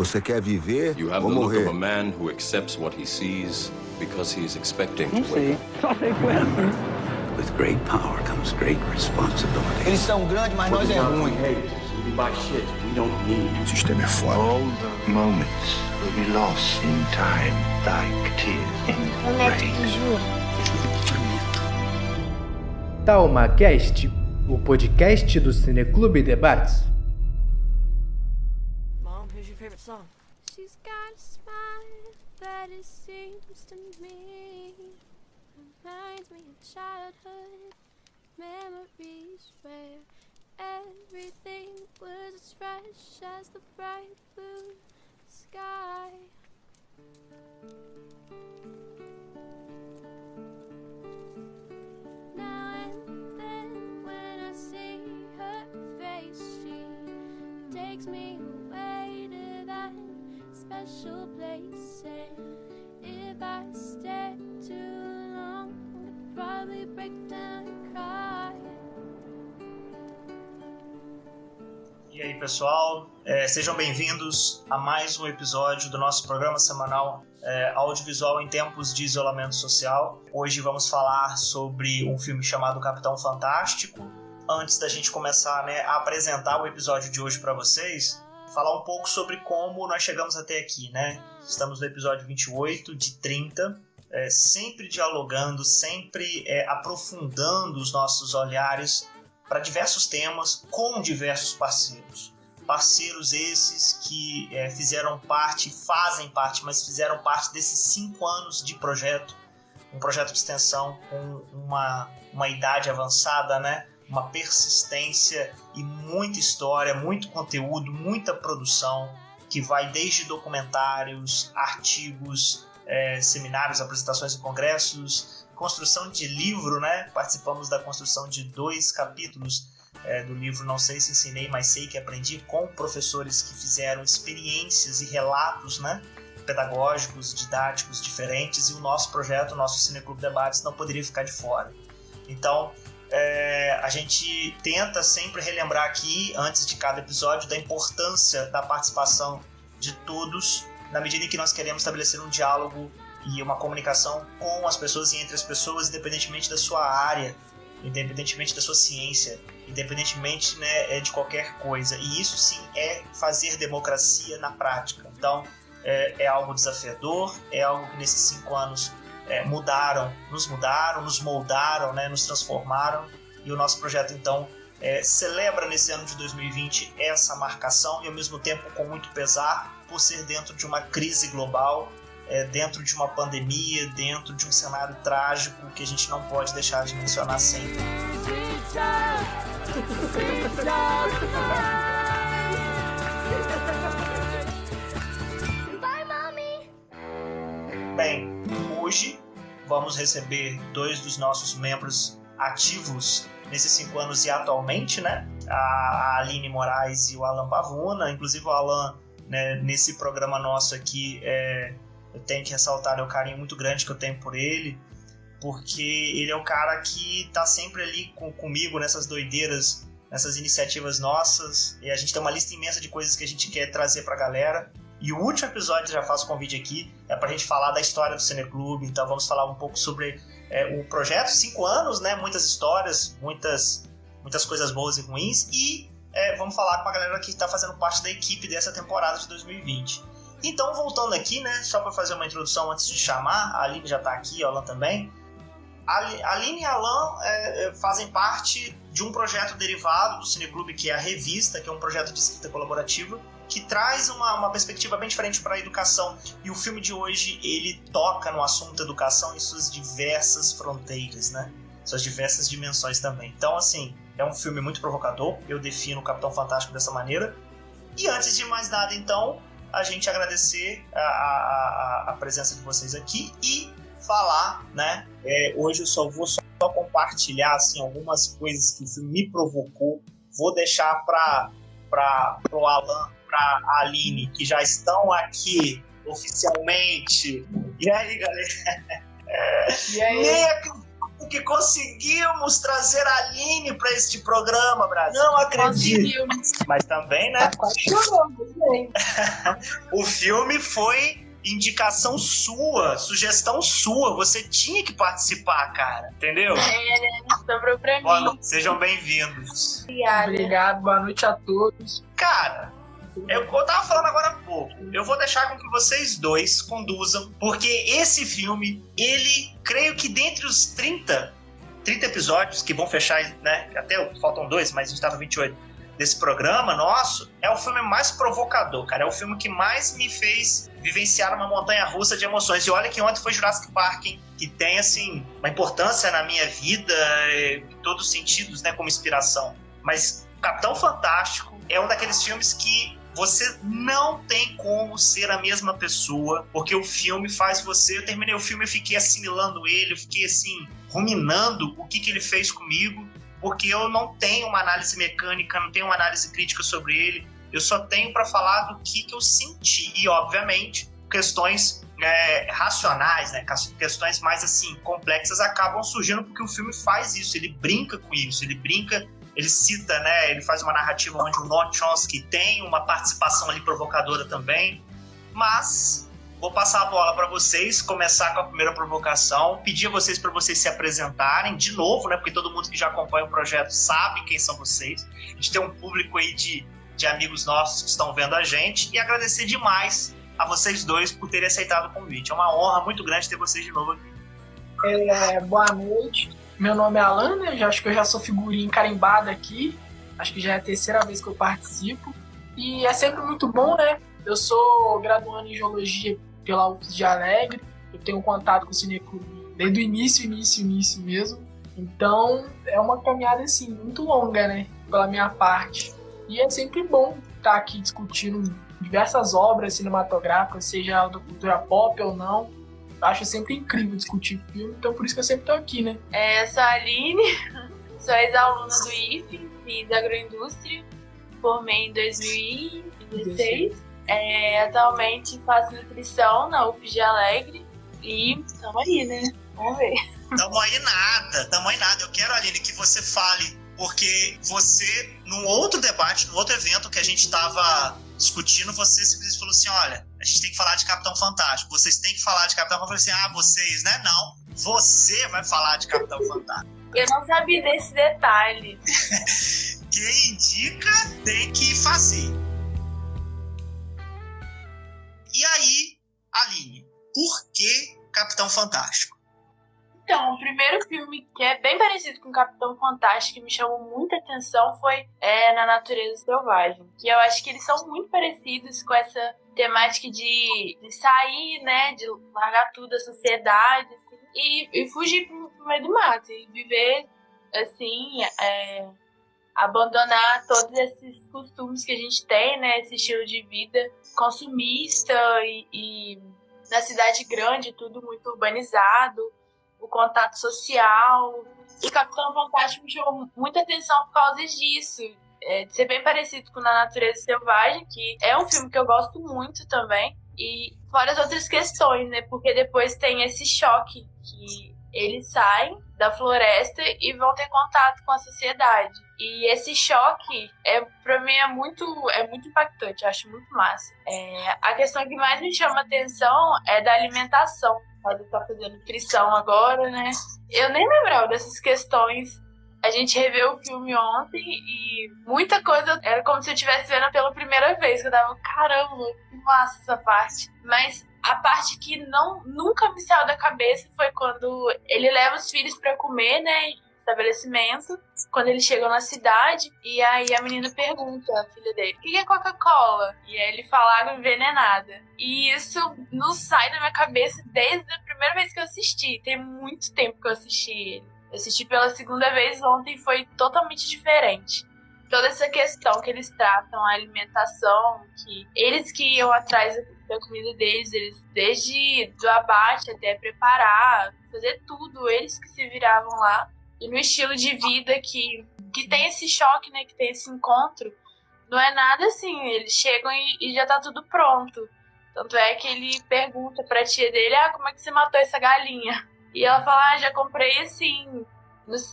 Você quer viver You have ou the look morrer? of a man who accepts what he sees because he is expecting to Não sei, só sei que foi assim. With great power comes great responsibility. Eles são grandes, mas nós é ruim. O sistema é foda. All the moments will be lost in time, like tears in rain. TalmaCast, o podcast do Cineclube Debates. Mom, who's your favorite song? She's got a smile that it seems to me reminds me of childhood memories where everything was as fresh as the bright blue sky. Now and then when I see her face, she takes me away to that special place. And if I stare too long, I'd probably break down and cry. E aí, pessoal, sejam bem-vindos a mais um episódio do nosso programa semanal audiovisual em tempos de isolamento social. Hoje vamos falar sobre um filme chamado Capitão Fantástico. Antes da gente começar, a apresentar o episódio de hoje para vocês, falar um pouco sobre como nós chegamos até aqui, Estamos no episódio 28 de 30, sempre dialogando, sempre aprofundando os nossos olhares para diversos temas com diversos parceiros. Parceiros esses que fizeram parte, fazem parte, mas fizeram parte desses 5 anos de projeto. Um projeto de extensão com uma idade avançada, uma persistência e muita história, muito conteúdo, muita produção, que vai desde documentários, artigos, seminários, apresentações em congressos, construção de livro, Participamos da construção de 2 capítulos do livro Não Sei Se Ensinei, Mas Sei Que Aprendi, com professores que fizeram experiências e relatos, pedagógicos, didáticos diferentes, e o nosso projeto, o nosso Cineclube Debates, não poderia ficar de fora. Então, a gente tenta sempre relembrar aqui, antes de cada episódio, da importância da participação de todos, na medida em que nós queremos estabelecer um diálogo e uma comunicação com as pessoas e entre as pessoas, independentemente da sua área, independentemente da sua ciência, independentemente de qualquer coisa. E isso sim é fazer democracia na prática. Então é algo desafiador, é algo que nesses 5 anos nos moldaram, nos transformaram, e o nosso projeto então celebra nesse ano de 2020 essa marcação, e ao mesmo tempo com muito pesar por ser dentro de uma crise global, dentro de uma pandemia, dentro de um cenário trágico que a gente não pode deixar de mencionar sempre. Bem, hoje vamos receber 2 dos nossos membros ativos nesses 5 anos e atualmente, a Aline Moraes e o Alan Pavuna. Inclusive o Alan, nesse programa nosso aqui, eu tenho que ressaltar o carinho muito grande que eu tenho por ele, porque ele é um cara que está sempre ali comigo nessas doideiras, nessas iniciativas nossas, e a gente tem uma lista imensa de coisas que a gente quer trazer para a galera. E o último episódio, já faço convite aqui, é para a gente falar da história do Cineclube. Então vamos falar um pouco sobre o projeto, 5 anos, muitas histórias, muitas coisas boas e ruins, e vamos falar com a galera que está fazendo parte da equipe dessa temporada de 2020. Então, voltando aqui, só para fazer uma introdução antes de chamar, a Aline já está aqui, o Alan também. A Aline e a Alan fazem parte de um projeto derivado do Cineclube, que é a Revista, que é um projeto de escrita colaborativa, que traz uma perspectiva bem diferente para a educação. E o filme de hoje, ele toca no assunto educação em suas diversas fronteiras, suas diversas dimensões também. Então, assim, é um filme muito provocador, eu defino o Capitão Fantástico dessa maneira. E antes de mais nada, então, a gente agradecer a presença de vocês aqui e falar, hoje eu só vou compartilhar assim, algumas coisas que o filme me provocou. Vou deixar para o Alan, para a Aline, que já estão aqui oficialmente. E aí, galera? E aí? Nem acredito que conseguimos trazer a Aline para este programa, Brasil. Não acredito. Conseguimos. Mas também, né? Tá quase chorando, gente. O filme foi indicação sua, sugestão sua. Você tinha que participar, cara. Entendeu? Sobrou pra mim. Sejam bem-vindos. Obrigada. Obrigado, boa noite a todos. Cara, eu tava falando agora há pouco. Eu vou deixar com que vocês dois conduzam, porque esse filme, ele, creio que dentre os 30 episódios que vão fechar, né? Até faltam 2, mas a gente tava 28 desse programa nosso, é o filme mais provocador, cara. É o filme que mais me fez vivenciar uma montanha-russa de emoções. E olha que ontem foi Jurassic Park, hein? Que tem, assim, uma importância na minha vida, em todos os sentidos, né? Como inspiração. Mas Capitão Fantástico é um daqueles filmes que você não tem como ser a mesma pessoa, porque o filme faz você... Eu terminei o filme, eu fiquei assimilando ele, eu fiquei, assim, ruminando o que ele fez comigo, porque eu não tenho uma análise mecânica, não tenho uma análise crítica sobre ele, eu só tenho para falar do que eu senti. E, obviamente, questões racionais, né, questões mais, assim, complexas acabam surgindo porque o filme faz isso, ele brinca com isso, ele cita, né, ele faz uma narrativa onde o Noam Chomsky tem uma participação ali provocadora também, mas vou passar a bola para vocês, começar com a primeira provocação, pedir a vocês para vocês se apresentarem de novo, né, porque todo mundo que já acompanha o projeto sabe quem são vocês, a gente tem um público aí de amigos nossos que estão vendo a gente, e agradecer demais a vocês dois por terem aceitado o convite, é uma honra muito grande ter vocês de novo aqui. Boa noite. Meu nome é Alan, né? Acho que eu já sou figurinha carimbada aqui. Acho que já é a terceira vez que eu participo. E é sempre muito bom, né? Eu sou graduando em Geologia pela UFS de Alegre. Eu tenho contato com o Cineclube desde o início mesmo. Então, é uma caminhada, assim, muito longa, né? Pela minha parte. E é sempre bom estar aqui discutindo diversas obras cinematográficas, seja da cultura pop ou não. Acho sempre incrível discutir filme, então por isso que eu sempre tô aqui, né? Eu sou a Aline, sou ex-aluna do IFE, fiz agroindústria, formei em 2016. Atualmente faço nutrição na UFS de Alegre e tamo aí, né? Vamos ver. Tamo aí nada. Eu quero, Aline, que você fale, porque você, num outro debate, num outro evento que a gente tava discutindo, você simplesmente falou assim, olha, a gente tem que falar de Capitão Fantástico, vocês têm que falar de Capitão Fantástico. Eu falei assim, vocês, né? Não, você vai falar de Capitão Fantástico. Eu não sabia desse detalhe. Quem indica tem que fazer. E aí, Aline, por que Capitão Fantástico? Então, o primeiro filme que é bem parecido com Capitão Fantástico, que me chamou muita atenção, foi Na Natureza Selvagem. Que eu acho que eles são muito parecidos com essa temática de sair, né, de largar tudo da sociedade, assim, e fugir pro meio do mato, e viver, assim, abandonar todos esses costumes que a gente tem, né, esse estilo de vida consumista e na cidade grande, tudo muito urbanizado, o contato social. E Capitão Fantástico me chamou muita atenção por causa disso, de ser bem parecido com Na Natureza Selvagem, que é um filme que eu gosto muito também, e fora as outras questões, né, porque depois tem esse choque que eles saem da floresta e vão ter contato com a sociedade. E esse choque, pra mim, é muito impactante, eu acho muito massa. A questão que mais me chama a atenção é da alimentação. Pode estar fazendo nutrição agora, né? Eu nem lembrava dessas questões. A gente reviu o filme ontem e muita coisa era como se eu estivesse vendo pela primeira vez. Que eu tava, caramba, que massa essa parte. Mas a parte que nunca me saiu da cabeça foi quando ele leva os filhos pra comer, né? Em estabelecimento. Quando eles chegam na cidade, e aí a menina pergunta, a filha dele, o que é Coca-Cola? E aí ele fala água envenenada. E isso não sai da minha cabeça desde a primeira vez que eu assisti. Tem muito tempo que eu assisti ele. Eu assisti pela segunda vez ontem e foi totalmente diferente. Toda essa questão que eles tratam, a alimentação, que eles que iam atrás da comida deles, eles desde do abate até preparar, fazer tudo, eles que se viravam lá. E no estilo de vida que tem esse choque, né, que tem esse encontro, não é nada assim, eles chegam e já tá tudo pronto. Tanto é que ele pergunta pra tia dele, como é que você matou essa galinha? E ela fala, já comprei assim,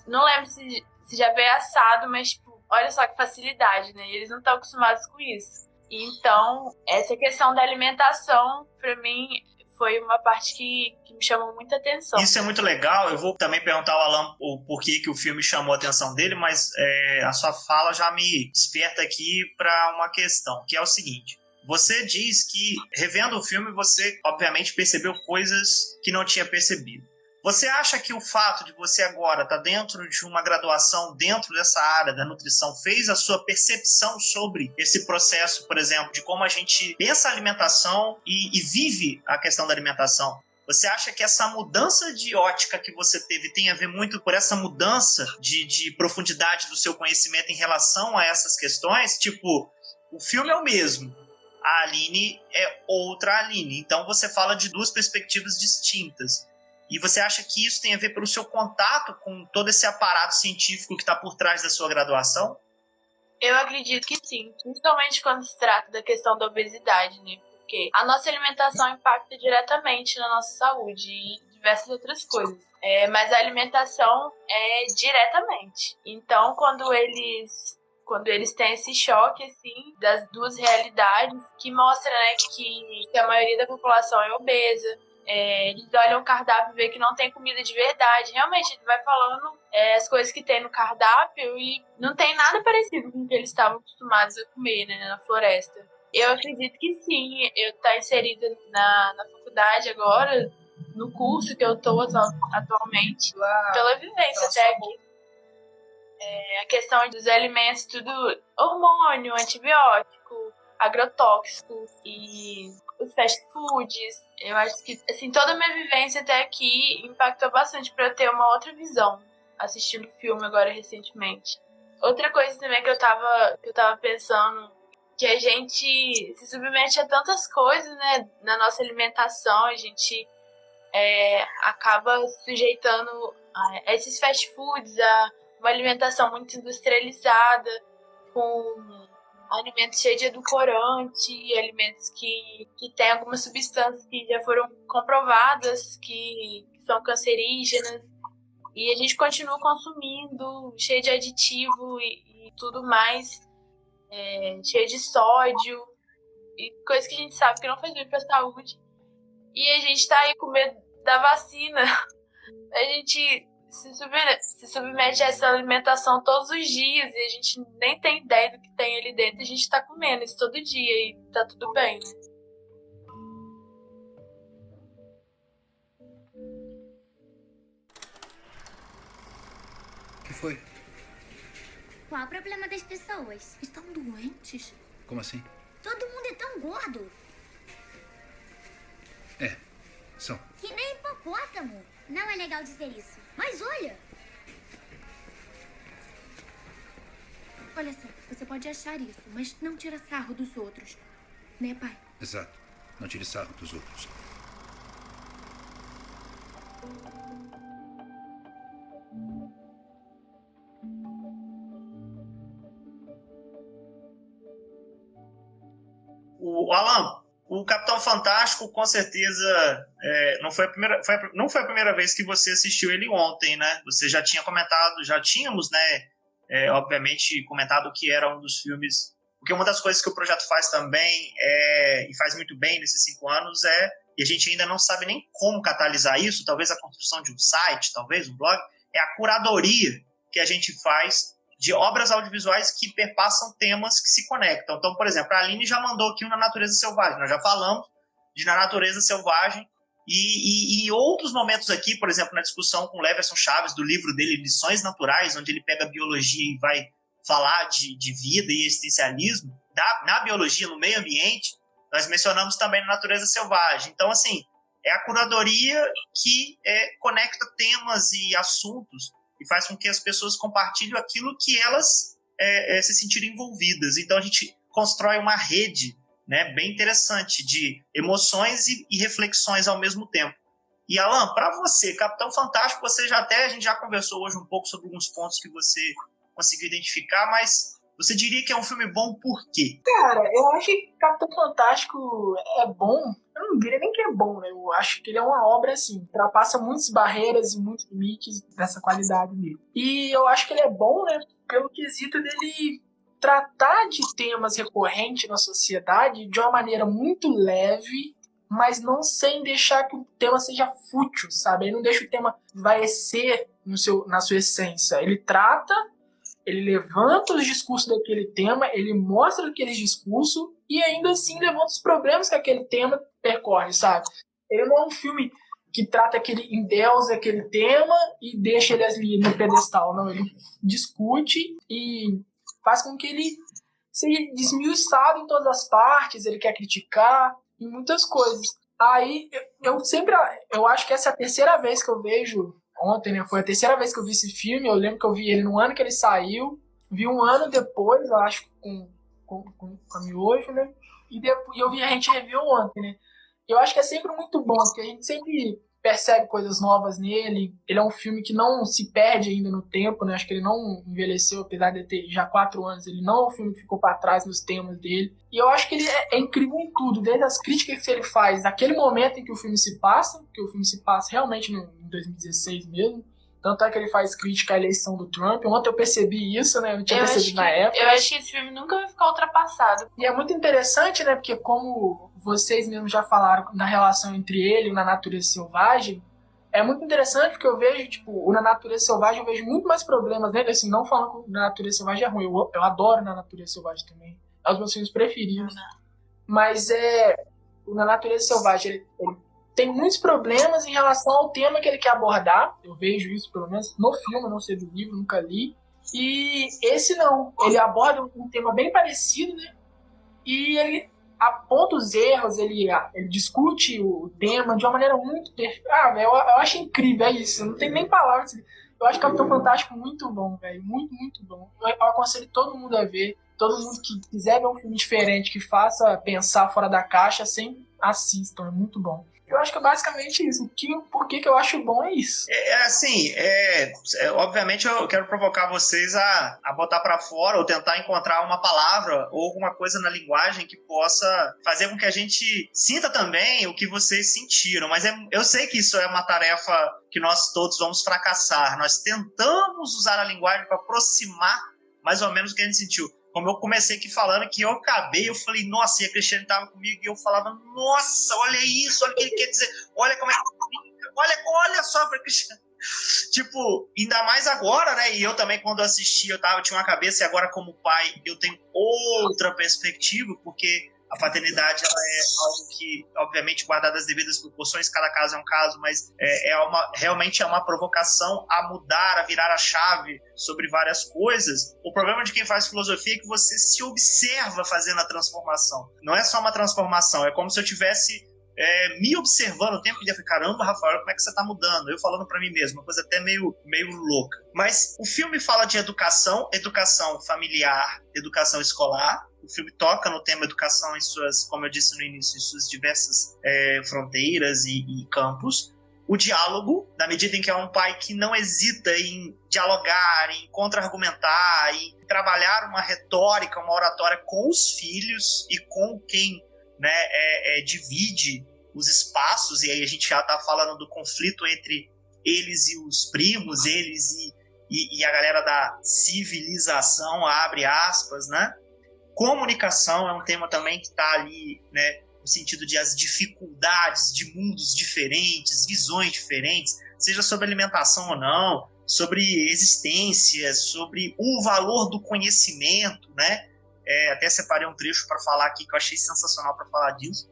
não lembro se já veio assado, mas tipo, olha só que facilidade, né? E eles não estão acostumados com isso. Então, essa questão da alimentação, pra mim, foi uma parte que me chamou muita atenção. Isso é muito legal. Eu vou também perguntar ao Alan o porquê que o filme chamou a atenção dele, mas a sua fala já me desperta aqui para uma questão, que é o seguinte. Você diz que, revendo o filme, você, obviamente, percebeu coisas que não tinha percebido. Você acha que o fato de você agora estar dentro de uma graduação dentro dessa área da nutrição fez a sua percepção sobre esse processo, por exemplo, de como a gente pensa a alimentação e vive a questão da alimentação? Você acha que essa mudança de ótica que você teve tem a ver muito por essa mudança de profundidade do seu conhecimento em relação a essas questões? Tipo, o filme é o mesmo, a Aline é outra Aline. Então você fala de duas perspectivas distintas. E você acha que isso tem a ver pelo seu contato com todo esse aparato científico que está por trás da sua graduação? Eu acredito que sim, principalmente quando se trata da questão da obesidade, né? Porque a nossa alimentação impacta diretamente na nossa saúde e diversas outras coisas. Mas a alimentação é diretamente. Então, quando eles têm esse choque, assim, das duas realidades, que mostra, né, que a maioria da população é obesa, eles olham o cardápio e vê que não tem comida de verdade. Realmente, ele vai falando as coisas que tem no cardápio e não tem nada parecido com o que eles estavam acostumados a comer, né, na floresta. Eu acredito que sim, eu estou inserida na faculdade agora, no curso que eu estou atualmente, pela vivência até aqui. A questão dos alimentos, tudo hormônio, antibiótico, agrotóxico e os fast foods. Eu acho que assim, toda a minha vivência até aqui impactou bastante para eu ter uma outra visão assistindo o filme agora recentemente. Outra coisa também que eu tava pensando, que a gente se submete a tantas coisas, né, na nossa alimentação, a gente acaba sujeitando a esses fast foods, a uma alimentação muito industrializada, com alimentos cheios de edulcorante, alimentos que têm algumas substâncias que já foram comprovadas que são cancerígenas, e a gente continua consumindo, cheio de aditivo e tudo mais, cheio de sódio, e coisas que a gente sabe que não faz bem para a saúde. E a gente tá aí com medo da vacina. A gente se submete a essa alimentação todos os dias e a gente nem tem ideia do que tem ali dentro. A gente tá comendo isso todo dia e tá tudo bem, né? O que foi? Qual o problema das pessoas? Estão doentes? Como assim? Todo mundo é tão gordo. São. Que nem hipopótamo. Não é legal dizer isso. Mas olha. Olha só, você pode achar isso, mas não tira sarro dos outros. Né, pai? Exato. Não tire sarro dos outros. O Alan, o Capitão Fantástico, com certeza, não foi a primeira vez que você assistiu ele ontem, né? Você já tinha comentado, já tínhamos, né, obviamente, comentado que era um dos filmes... Porque uma das coisas que o projeto faz também, e faz muito bem nesses 5 anos, e a gente ainda não sabe nem como catalisar isso, talvez a construção de um site, talvez um blog, é a curadoria que a gente faz de obras audiovisuais que perpassam temas que se conectam. Então, por exemplo, a Aline já mandou aqui Na Natureza Selvagem. Nós já falamos de Na Natureza Selvagem e outros momentos aqui, por exemplo, na discussão com o Leverson Chaves, do livro dele, Lições Naturais, onde ele pega a biologia e vai falar de vida e existencialismo, na biologia, no meio ambiente, nós mencionamos também Na Natureza Selvagem. Então, assim, é a curadoria que conecta temas e assuntos e faz com que as pessoas compartilhem aquilo que elas se sentirem envolvidas. Então a gente constrói uma rede, né, bem interessante de emoções e reflexões ao mesmo tempo. E Alan, para você, Capitão Fantástico, a gente já conversou hoje um pouco sobre alguns pontos que você conseguiu identificar, mas você diria que é um filme bom por quê? Cara, eu acho que Capitão Fantástico é bom. Eu não diria nem que é bom, né? Eu acho que ele é uma obra, assim, ultrapassa muitas barreiras e muitos limites dessa qualidade dele. E eu acho que ele é bom, né? Pelo quesito dele tratar de temas recorrentes na sociedade de uma maneira muito leve, mas não sem deixar que o tema seja fútil, sabe? Ele não deixa o tema esvaecer na sua essência. Ele trata, ele levanta os discursos daquele tema, ele mostra aqueles discursos e ainda assim levanta os problemas que aquele tema percorre, sabe? Ele não é um filme que trata endeusa aquele tema e deixa ele ali no pedestal, não. Ele discute e faz com que ele seja desmiuçado em todas as partes, ele quer criticar em muitas coisas. Aí, eu acho que essa é a terceira vez que eu vejo, ontem, né, foi a terceira vez que eu vi esse filme, eu lembro que eu vi ele no ano que ele saiu, vi um ano depois, eu acho, com a Miojo, né, e eu vi a gente reviu ontem, né. Eu acho que é sempre muito bom, porque a gente sempre percebe coisas novas nele. Ele é um filme que não se perde ainda no tempo, né? Acho que ele não envelheceu, apesar de ter já 4 anos. Ele não é um filme que ficou para trás nos temas dele. E eu acho que ele é incrível em tudo, desde as críticas que ele faz naquele momento em que o filme se passa, que o filme se passa realmente em 2016 mesmo. Tanto é que ele faz crítica à eleição do Trump. Ontem eu percebi isso, né? Eu não tinha percebido na época. Eu acho que esse filme nunca vai ficar ultrapassado. E é muito interessante, né? Porque como vocês mesmos já falaram na relação entre ele e Na Natureza Selvagem, é muito interessante porque eu vejo, tipo, o Na Natureza Selvagem eu vejo muito mais problemas nele, assim, não falando que o Na Natureza Selvagem é ruim. Eu adoro Na Natureza Selvagem também. É um dos meus filmes preferidos. Mas o Na Natureza Selvagem, ele tem muitos problemas em relação ao tema que ele quer abordar. Eu vejo isso, pelo menos, no filme, não sei do livro, nunca li. E esse não. Ele aborda um tema bem parecido, né? E ele aponta os erros, ele discute o tema de uma maneira muito perfeita. Eu acho incrível, é isso. Não tem nem palavras. Eu acho Capitão Fantástico muito bom, velho. Muito, muito bom. Eu aconselho todo mundo a ver. Todo mundo que quiser ver um filme diferente, que faça pensar fora da caixa, sempre assistam. É muito bom. Eu acho que é basicamente isso. Por que eu acho bom é isso. Obviamente eu quero provocar vocês a botar pra fora ou tentar encontrar uma palavra ou alguma coisa na linguagem que possa fazer com que a gente sinta também o que vocês sentiram. Mas eu sei que isso é uma tarefa que nós todos vamos fracassar. Nós tentamos usar a linguagem para aproximar mais ou menos o que a gente sentiu. Como eu comecei aqui falando que eu falei, nossa, e a Cristiane estava comigo e eu falava, nossa, olha isso, olha o que ele quer dizer, olha como é que olha só pra Cristiane. Tipo, ainda mais agora, né? E eu também, quando assisti, eu tinha uma cabeça, e agora, como pai, eu tenho outra perspectiva, porque a paternidade ela é algo que, obviamente, guardado as devidas proporções, cada caso é um caso, mas realmente é uma provocação a mudar, a virar a chave sobre várias coisas. O problema de quem faz filosofia é que você se observa fazendo a transformação. Não é só uma transformação, é como se eu tivesse me observando o tempo inteiro. Caramba, Rafael, como é que você está mudando? Eu falando para mim mesmo, uma coisa até meio louca. Mas o filme fala de educação familiar, educação escolar. O filme toca no tema educação em suas, como eu disse no início, em suas diversas fronteiras e campos. O diálogo, na medida em que é um pai que não hesita em dialogar, em contra-argumentar, em trabalhar uma retórica, uma oratória com os filhos e com quem, né, divide os espaços. E aí a gente já está falando do conflito entre eles e os primos, eles e a galera da civilização, abre aspas, né? Comunicação é um tema também que está ali, né, no sentido de as dificuldades de mundos diferentes, visões diferentes, seja sobre alimentação ou não, sobre existência, sobre o valor do conhecimento, né? Até separei um trecho para falar aqui que eu achei sensacional para falar disso.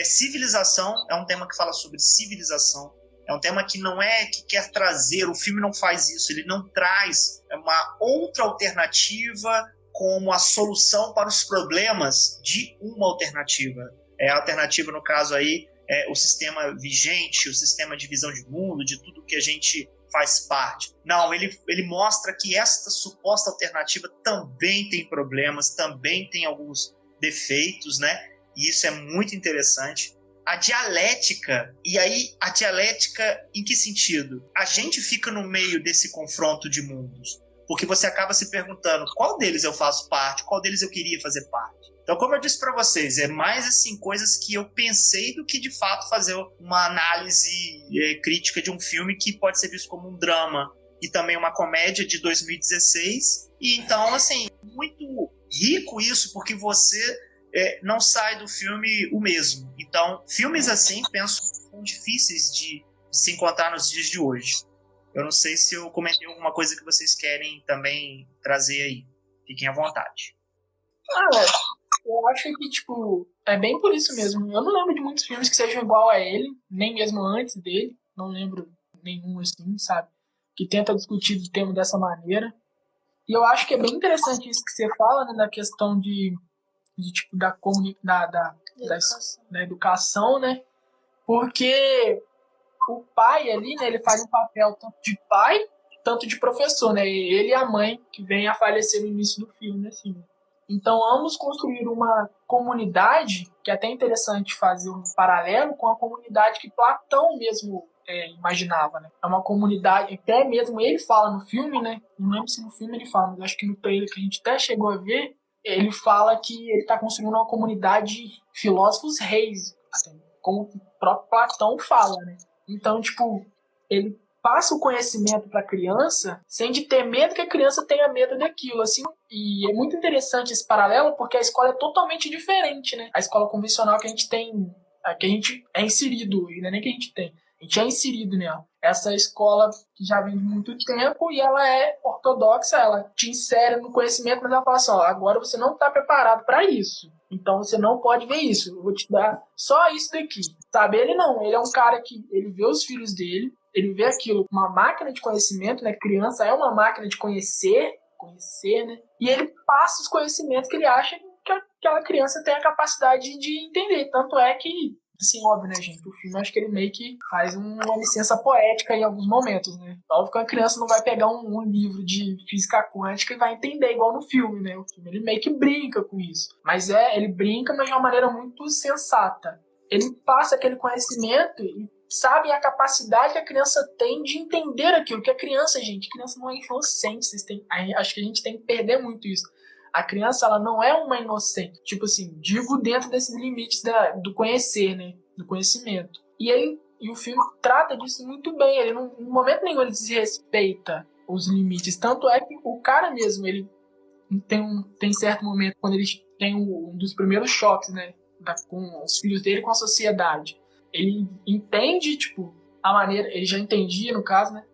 Civilização é um tema que fala sobre civilização, é um tema que não é que quer trazer, o filme não faz isso, ele não traz uma outra alternativa como a solução para os problemas de uma alternativa. A alternativa, no caso aí, é o sistema vigente, o sistema de visão de mundo, de tudo que a gente faz parte. Não, ele mostra que esta suposta alternativa também tem problemas, também tem alguns defeitos, né? E isso é muito interessante. A dialética, e aí a dialética em que sentido? A gente fica no meio desse confronto de mundos, porque você acaba se perguntando qual deles eu faço parte, qual deles eu queria fazer parte. Então, como eu disse para vocês, é mais assim coisas que eu pensei do que de fato fazer uma análise crítica de um filme que pode ser visto como um drama e também uma comédia de 2016. E então, assim, muito rico isso, porque você não sai do filme o mesmo. Então, filmes assim, penso, são difíceis de se encontrar nos dias de hoje. Eu não sei se eu comentei alguma coisa que vocês querem também trazer aí. Fiquem à vontade. Eu acho que, tipo, é bem por isso mesmo. Eu não lembro de muitos filmes que sejam igual a ele, nem mesmo antes dele. Não lembro nenhum, assim, sabe? Que tenta discutir o tema dessa maneira. E eu acho que é bem interessante isso que você fala, né? Da questão de tipo, da educação, né? Porque o pai ali, né? Ele faz um papel tanto de pai, tanto de professor, né? Ele e a mãe, que vem a falecer no início do filme, assim. Então, ambos construíram uma comunidade, que é até interessante fazer um paralelo com a comunidade que Platão mesmo imaginava, né? É uma comunidade, até mesmo ele fala no filme, né? Não lembro se no filme ele fala, mas acho que no trailer que a gente até chegou a ver, ele fala que ele está construindo uma comunidade de filósofos reis, como o próprio Platão fala, né? Então, tipo, ele passa o conhecimento para a criança sem de ter medo que a criança tenha medo daquilo, assim. E é muito interessante esse paralelo porque a escola é totalmente diferente, né? A escola convencional que a gente tem, que a gente é inserido, não é nem que a gente tem, a gente é inserido nela. Essa escola que já vem de muito tempo e ela é ortodoxa, ela te insere no conhecimento, mas ela fala assim, ó, agora você não está preparado para isso. Então você não pode ver isso. Eu vou te dar só isso daqui. Sabe? Ele não. Ele é um cara que ele vê os filhos dele, ele vê aquilo, uma máquina de conhecimento, né? Criança é uma máquina de conhecer, né? E ele passa os conhecimentos que ele acha que aquela criança tem a capacidade de entender. Tanto é que, assim, óbvio, né, gente? O filme, acho que ele meio que faz uma licença poética em alguns momentos, né? Óbvio que a criança não vai pegar um livro de física quântica e vai entender igual no filme, né? O filme, ele meio que brinca com isso. Mas ele brinca, mas de uma maneira muito sensata. Ele passa aquele conhecimento e sabe a capacidade que a criança tem de entender aquilo. Que a criança não é inocente. Acho que a gente tem que perder muito isso. A criança, ela não é uma inocente. Tipo assim, digo dentro desses limites do conhecer, né? Do conhecimento. E o filme trata disso muito bem. Ele não, em momento nenhum ele desrespeita os limites. Tanto é que o cara mesmo, ele tem certo momento quando ele tem um dos primeiros choques, né? Com os filhos dele, com a sociedade. Ele entende, tipo, a maneira... Ele já entendia, no caso, né?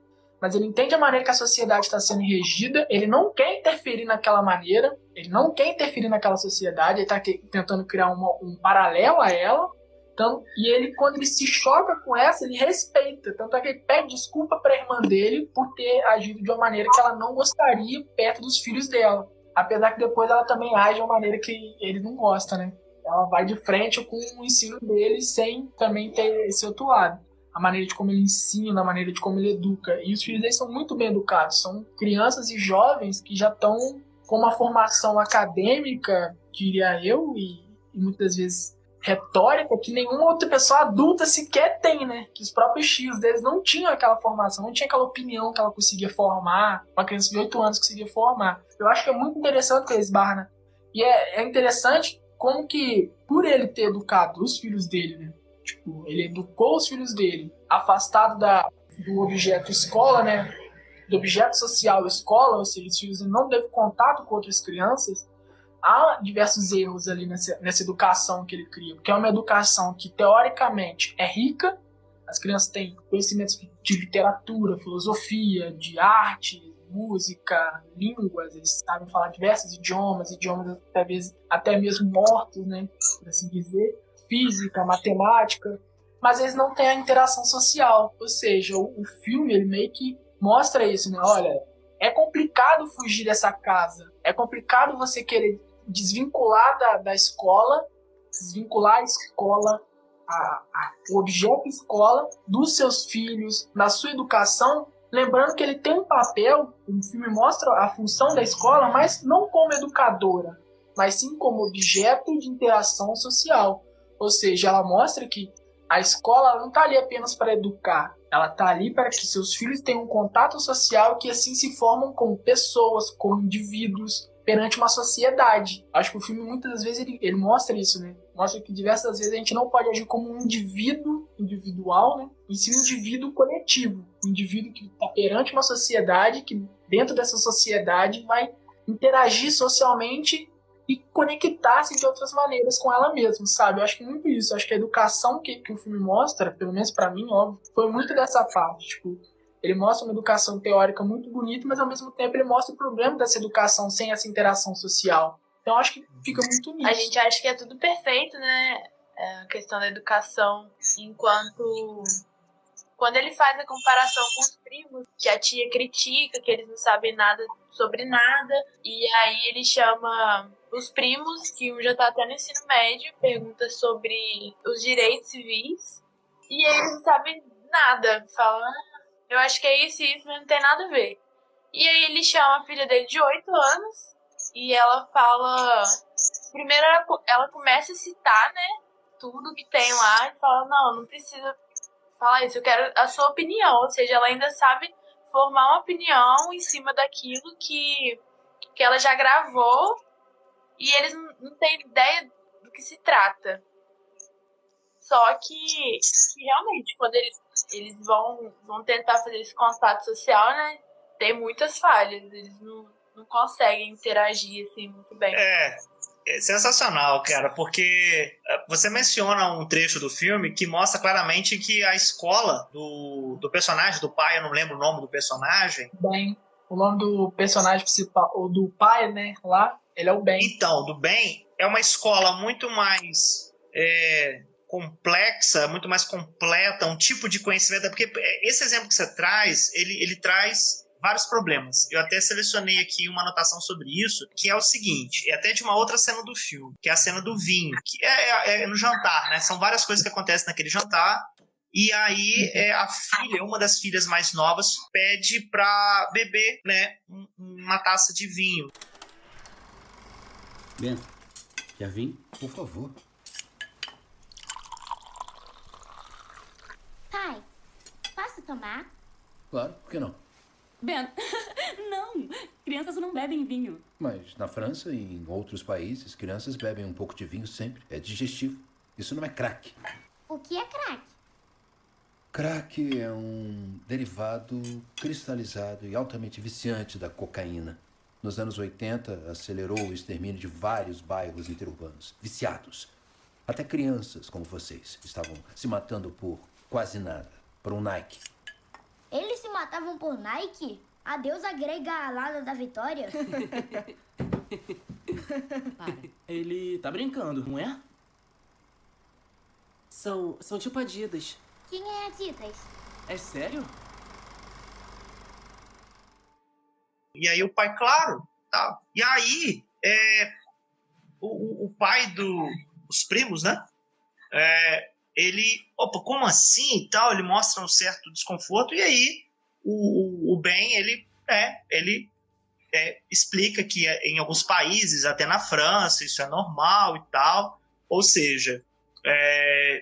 Mas ele entende a maneira que a sociedade está sendo regida. Ele não quer interferir naquela maneira. Ele não quer interferir naquela sociedade. Ele está tentando criar um paralelo a ela. Então, e ele, quando ele se choca com essa, ele respeita. Tanto é que ele pede desculpa para a irmã dele por ter agido de uma maneira que ela não gostaria perto dos filhos dela. Apesar que depois ela também age de uma maneira que ele não gosta, né? Ela vai de frente com o ensino dele sem também ter esse outro lado. A maneira de como ele ensina, a maneira de como ele educa. E os filhos dele são muito bem educados. São crianças e jovens que já estão com uma formação acadêmica, diria eu, e muitas vezes retórica, que nenhuma outra pessoa adulta sequer tem, né? Que os próprios tios deles não tinham aquela formação, não tinha aquela opinião que ela conseguia formar, uma criança de 8 anos conseguia formar. Eu acho que é muito interessante que ele esbarra, né? E é interessante como que, por ele ter educado os filhos dele, né? Tipo, ele educou os filhos dele, afastado do objeto escola, né? Do objeto social escola, ou seja, os filhos não teve contato com outras crianças. Há diversos erros ali nessa educação que ele cria, porque é uma educação que, teoricamente, é rica. As crianças têm conhecimentos de literatura, filosofia, de arte, música, línguas, eles sabem falar diversos idiomas até mesmo mortos, né, por assim dizer, física, matemática, mas eles não têm a interação social, ou seja, o filme ele meio que mostra isso, né, olha, é complicado fugir dessa casa, é complicado você querer desvincular da escola, desvincular a escola, o objeto escola, dos seus filhos, na sua educação. Lembrando que ele tem um papel, o filme mostra a função da escola, mas não como educadora, mas sim como objeto de interação social. Ou seja, ela mostra que a escola não está ali apenas para educar, ela está ali para que seus filhos tenham um contato social e que assim se formam como pessoas, como indivíduos, perante uma sociedade. Acho que o filme muitas vezes ele mostra isso, né? Mostra que diversas vezes a gente não pode agir como um indivíduo individual, né? E sim um indivíduo coletivo. Um indivíduo que está perante uma sociedade, que dentro dessa sociedade vai interagir socialmente e conectar-se de outras maneiras com ela mesma, sabe? Eu acho que muito isso. Eu acho que a educação que o filme mostra, pelo menos pra mim, óbvio, foi muito dessa parte. Tipo, ele mostra uma educação teórica muito bonita, mas ao mesmo tempo ele mostra o problema dessa educação sem essa interação social. Então eu acho que fica muito nisso. A gente acha que é tudo perfeito, né? A questão da educação, enquanto... Quando ele faz a comparação com os primos, que a tia critica, que eles não sabem nada sobre nada, e aí ele chama os primos, que um já tá até no ensino médio, pergunta sobre os direitos civis, e eles não sabem nada, falam, eu acho que é isso e isso, mas não tem nada a ver. E aí ele chama a filha dele de 8 anos, e ela fala... Primeiro ela começa a citar, né, tudo que tem lá, e fala, não precisa... falar isso, eu quero a sua opinião, ou seja, ela ainda sabe formar uma opinião em cima daquilo que ela já gravou e eles não têm ideia do que se trata. Só que realmente, quando eles vão tentar fazer esse contato social, né, tem muitas falhas, eles não conseguem interagir assim muito bem. É sensacional, cara, porque você menciona um trecho do filme que mostra claramente que a escola do personagem, do pai, eu não lembro o nome do personagem. Ben, o nome do personagem principal, ou do pai, né, lá, ele é o Ben. Então, do Ben, é uma escola muito mais complexa, muito mais completa, um tipo de conhecimento, porque esse exemplo que você traz, ele traz vários problemas. Eu até selecionei aqui uma anotação sobre isso, que é o seguinte, é até de uma outra cena do filme, que é a cena do vinho, que é no jantar, né? São várias coisas que acontecem naquele jantar, e aí a filha, uma das filhas mais novas, pede pra beber, né, uma taça de vinho. Ben, quer vinho? Por favor. Pai, posso tomar? Claro, por que não? Ben, não, crianças não bebem vinho. Mas na França e em outros países, crianças bebem um pouco de vinho sempre. É digestivo. Isso não é crack. O que é crack? Crack é um derivado cristalizado e altamente viciante da cocaína. Nos anos 80, acelerou o extermínio de vários bairros interurbanos. Viciados. Até crianças como vocês estavam se matando por quase nada. Por um Nike. Eles se matavam por Nike? A deusa grega alada da vitória? Para. Ele tá brincando, não é? São tipo Adidas. Quem é Adidas? É sério? E aí o pai, claro, tá. E aí o pai dos primos, né? Ele, opa, como assim e tal? Ele mostra um certo desconforto e aí o Ben, ele explica que em alguns países, até na França, isso é normal e tal. Ou seja,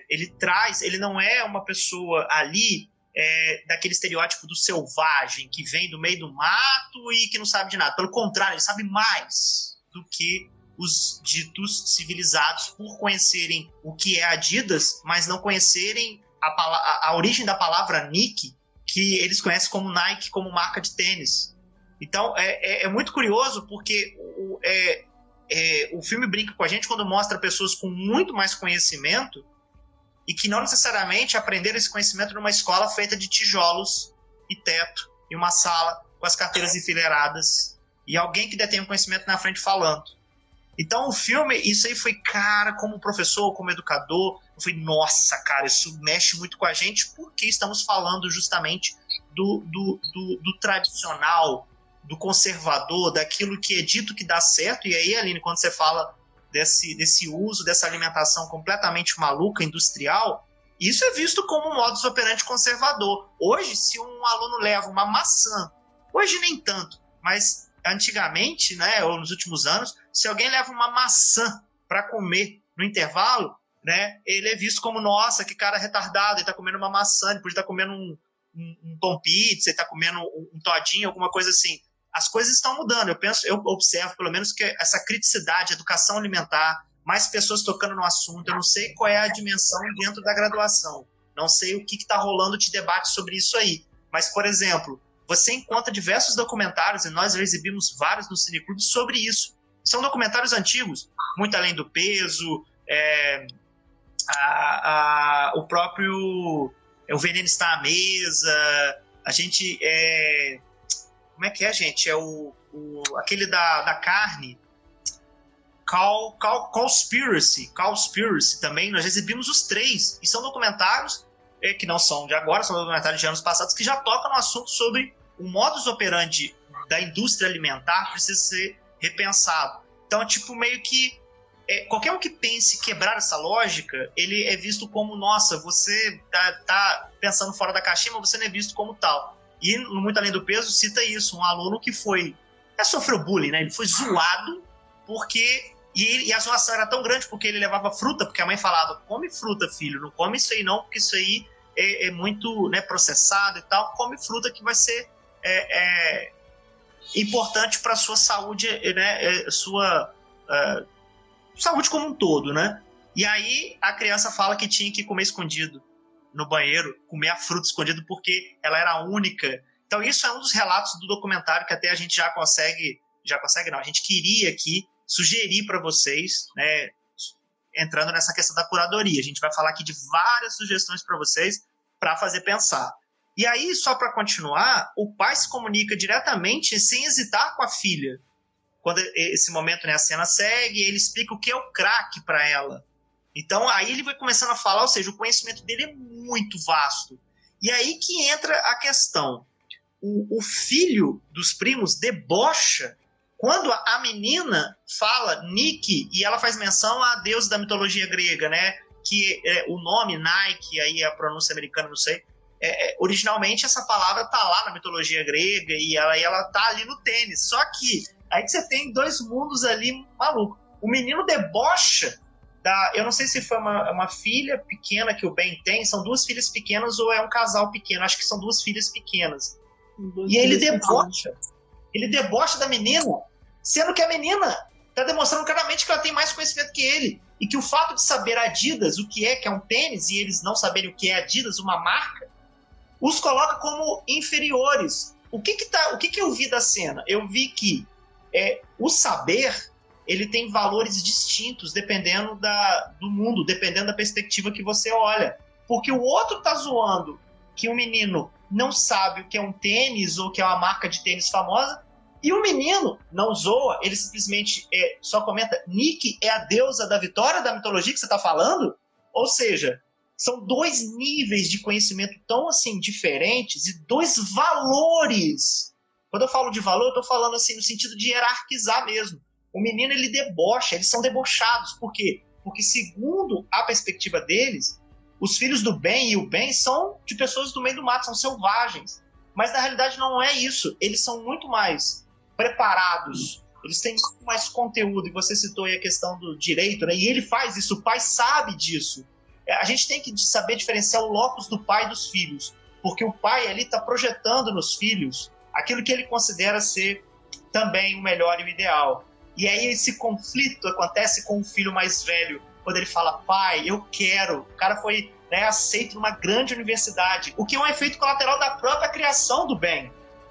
ele não é uma pessoa ali daquele estereótipo do selvagem que vem do meio do mato e que não sabe de nada. Pelo contrário, ele sabe mais do que os ditos civilizados por conhecerem o que é Adidas, mas não conhecerem a origem da palavra Nike, que eles conhecem como Nike, como marca de tênis. Então, é muito curioso porque o filme brinca com a gente quando mostra pessoas com muito mais conhecimento e que não necessariamente aprenderam esse conhecimento numa escola feita de tijolos e teto, e uma sala com as carteiras enfileiradas, e alguém que detém o conhecimento na frente falando. Então o filme, isso aí foi, cara, como professor, como educador, eu falei, nossa, cara, isso mexe muito com a gente, porque estamos falando justamente do tradicional, do conservador, daquilo que é dito que dá certo. E aí, Aline, quando você fala desse uso, dessa alimentação completamente maluca, industrial, isso é visto como um modus operandi conservador. Hoje, se um aluno leva uma maçã, hoje nem tanto, mas antigamente, né, ou nos últimos anos, se alguém leva uma maçã para comer no intervalo, né, ele é visto como, nossa, que cara retardado, ele está comendo uma maçã, ele podia estar comendo um pão pizza, ele está comendo um todinho, alguma coisa assim. as coisas estão mudando. Eu observo, pelo menos, que essa criticidade, educação alimentar, mais pessoas tocando no assunto. Eu não sei qual é a dimensão dentro da graduação. Não sei o que está rolando de debate sobre isso aí. Mas, por exemplo, você encontra diversos documentários, e nós exibimos vários no Cineclube sobre isso. São documentários antigos, Muito Além do Peso, o próprio O Veneno Está à Mesa, a gente... como é que é, gente? É aquele da carne, Cowspiracy também, nós exibimos os 3, e são documentários que não são de agora, são documentários de anos passados, que já tocam no assunto sobre o modus operandi da indústria alimentar precisa ser repensado. Então, tipo, meio que qualquer um que pense quebrar essa lógica, ele é visto como, nossa, você tá pensando fora da caixinha, mas você não é visto como tal. E no Muito Além do Peso cita isso, um aluno que sofreu bullying, né? Ele foi zoado porque... E a zoação era tão grande porque ele levava fruta, porque a mãe falava, come fruta, filho, não come isso aí não, porque isso aí é muito, né, processado e tal, come fruta que vai ser importante para a sua saúde, né, sua saúde como um todo, né? E aí a criança fala que tinha que comer escondido no banheiro, comer a fruta escondido porque ela era a única. Então isso é um dos relatos do documentário que até a gente já consegue não, a gente queria aqui sugerir para vocês, né, entrando nessa questão da curadoria. A gente vai falar aqui de várias sugestões para vocês para fazer pensar. E aí, só para continuar, o pai se comunica diretamente sem hesitar com a filha. Quando esse momento, né, a cena segue, ele explica o que é o crack para ela. Então, aí ele vai começando a falar, ou seja, o conhecimento dele é muito vasto. E aí que entra a questão. O filho dos primos debocha quando a menina fala Nike, e ela faz menção a deusa da mitologia grega, né? Que o nome Nike, aí a pronúncia americana, não sei, originalmente essa palavra tá lá na mitologia grega e ela tá ali no tênis. Só que aí que você tem 2 mundos ali malucos. O menino debocha eu não sei se foi uma filha pequena que o Ben tem, são 2 filhas pequenas ou é um casal pequeno, acho que são 2 filhas pequenas. E ele debocha da menina, sendo que a menina está demonstrando claramente que ela tem mais conhecimento que ele, e que o fato de saber Adidas, o que é um tênis, e eles não saberem o que é Adidas, uma marca, os coloca como inferiores. O que eu vi da cena? Eu vi que o saber, ele tem valores distintos dependendo do mundo, dependendo da perspectiva que você olha. Porque o outro tá zoando que o menino não sabe o que é um tênis ou o que é uma marca de tênis famosa, e o menino não zoa, ele simplesmente só comenta, Nike é a deusa da vitória da mitologia que você está falando? Ou seja, são 2 níveis de conhecimento tão assim diferentes e 2 valores. Quando eu falo de valor, eu estou falando assim no sentido de hierarquizar mesmo. O menino, ele debocha, eles são debochados. Por quê? Porque segundo a perspectiva deles, os filhos do bem e o bem são de pessoas do meio do mato, são selvagens. Mas na realidade não é isso. Eles são muito mais preparados, eles têm muito mais conteúdo. E você citou aí a questão do direito, né? E ele faz isso, o pai sabe disso. A gente tem que saber diferenciar o locus do pai e dos filhos, porque o pai ali está projetando nos filhos aquilo que ele considera ser também o melhor e o ideal. E aí esse conflito acontece com o filho mais velho, quando ele fala, pai, eu quero. O cara foi, né, aceito numa grande universidade, o que é um efeito colateral da própria criação do Ben.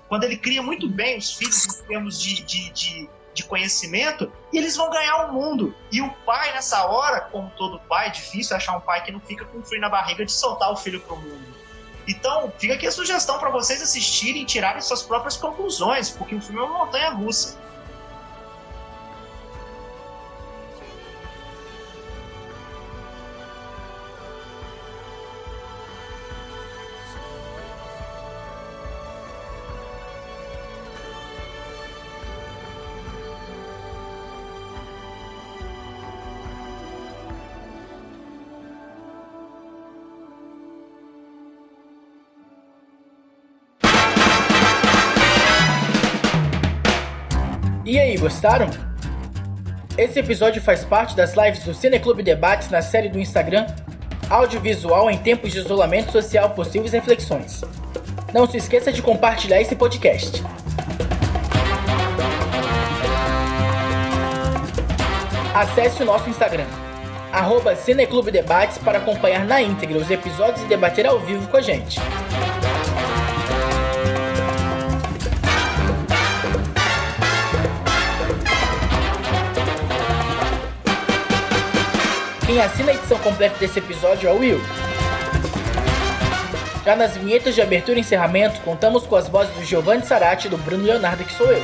Quando ele cria muito bem os filhos em termos de conhecimento, e eles vão ganhar o mundo. E o pai, nessa hora, como todo pai, é difícil achar um pai que não fica com frio na barriga de soltar o filho pro mundo. Então, fica aqui a sugestão para vocês assistirem e tirarem suas próprias conclusões, porque o filme é uma montanha-russa. E aí, gostaram? Esse episódio faz parte das lives do Cineclube Debates na série do Instagram Audiovisual em Tempos de Isolamento Social, Possíveis Reflexões. Não se esqueça de compartilhar esse podcast. Acesse o nosso Instagram, @CineclubDebates, para acompanhar na íntegra os episódios e debater ao vivo com a gente. Quem assina a edição completa desse episódio é o Will. Já nas vinhetas de abertura e encerramento, contamos com as vozes do Giovanni Sarati e do Bruno Leonardo, que sou eu.